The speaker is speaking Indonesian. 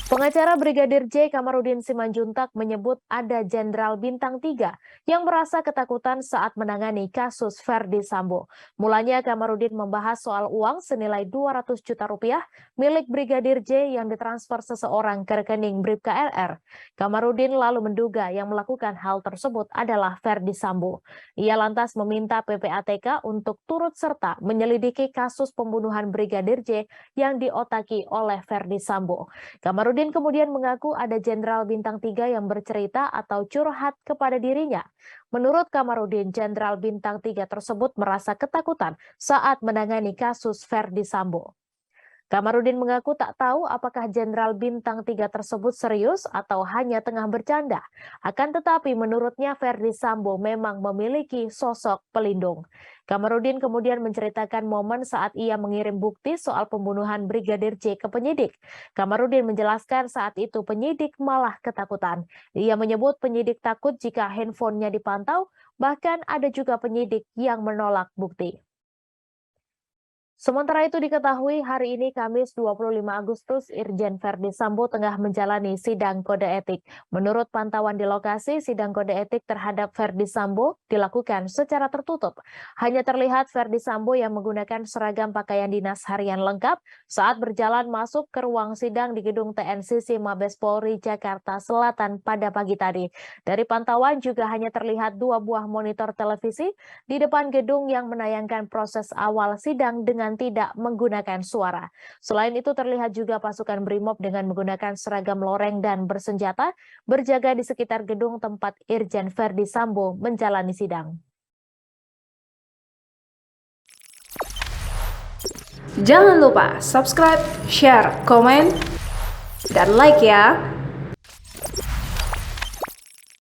Pengacara Brigadir J. Kamarudin Simanjuntak menyebut ada Jenderal Bintang 3 yang merasa ketakutan saat menangani kasus Verdi Sambo. Mulanya Kamarudin membahas soal uang senilai 200 juta rupiah milik Brigadir J yang ditransfer seseorang ke rekening Bribka RR. Kamarudin lalu menduga yang melakukan hal tersebut adalah Verdi Sambo. Ia lantas meminta PPATK untuk turut serta menyelidiki kasus pembunuhan Brigadir J yang diotaki oleh Verdi Sambo. Kamarudin kemudian mengaku ada Jenderal Bintang 3 yang bercerita atau curhat kepada dirinya. Menurut Kamarudin, Jenderal Bintang 3 tersebut merasa ketakutan saat menangani kasus Verdi Sambo. Kamarudin mengaku tak tahu apakah Jenderal Bintang 3 tersebut serius atau hanya tengah bercanda. Akan tetapi menurutnya Verdi Sambo memang memiliki sosok pelindung. Kamarudin kemudian menceritakan momen saat ia mengirim bukti soal pembunuhan Brigadir J ke penyidik. Kamarudin menjelaskan saat itu penyidik malah ketakutan. Ia menyebut penyidik takut jika handphonenya dipantau, bahkan ada juga penyidik yang menolak bukti. Sementara itu diketahui hari ini Kamis 25 Agustus Irjen Verdi Sambo tengah menjalani sidang kode etik. Menurut pantauan di lokasi, sidang kode etik terhadap Verdi Sambo dilakukan secara tertutup. Hanya terlihat Verdi Sambo yang menggunakan seragam pakaian dinas harian lengkap saat berjalan masuk ke ruang sidang di gedung TNCC Mabes Polri Jakarta Selatan pada pagi tadi. Dari pantauan juga hanya terlihat 2 buah monitor televisi di depan gedung yang menayangkan proses awal sidang dengan tidak menggunakan suara. Selain itu terlihat juga pasukan BRIMOB dengan menggunakan seragam loreng dan bersenjata berjaga di sekitar gedung tempat Irjen Verdi Sambo menjalani sidang. Jangan lupa subscribe, share, komen, dan like ya.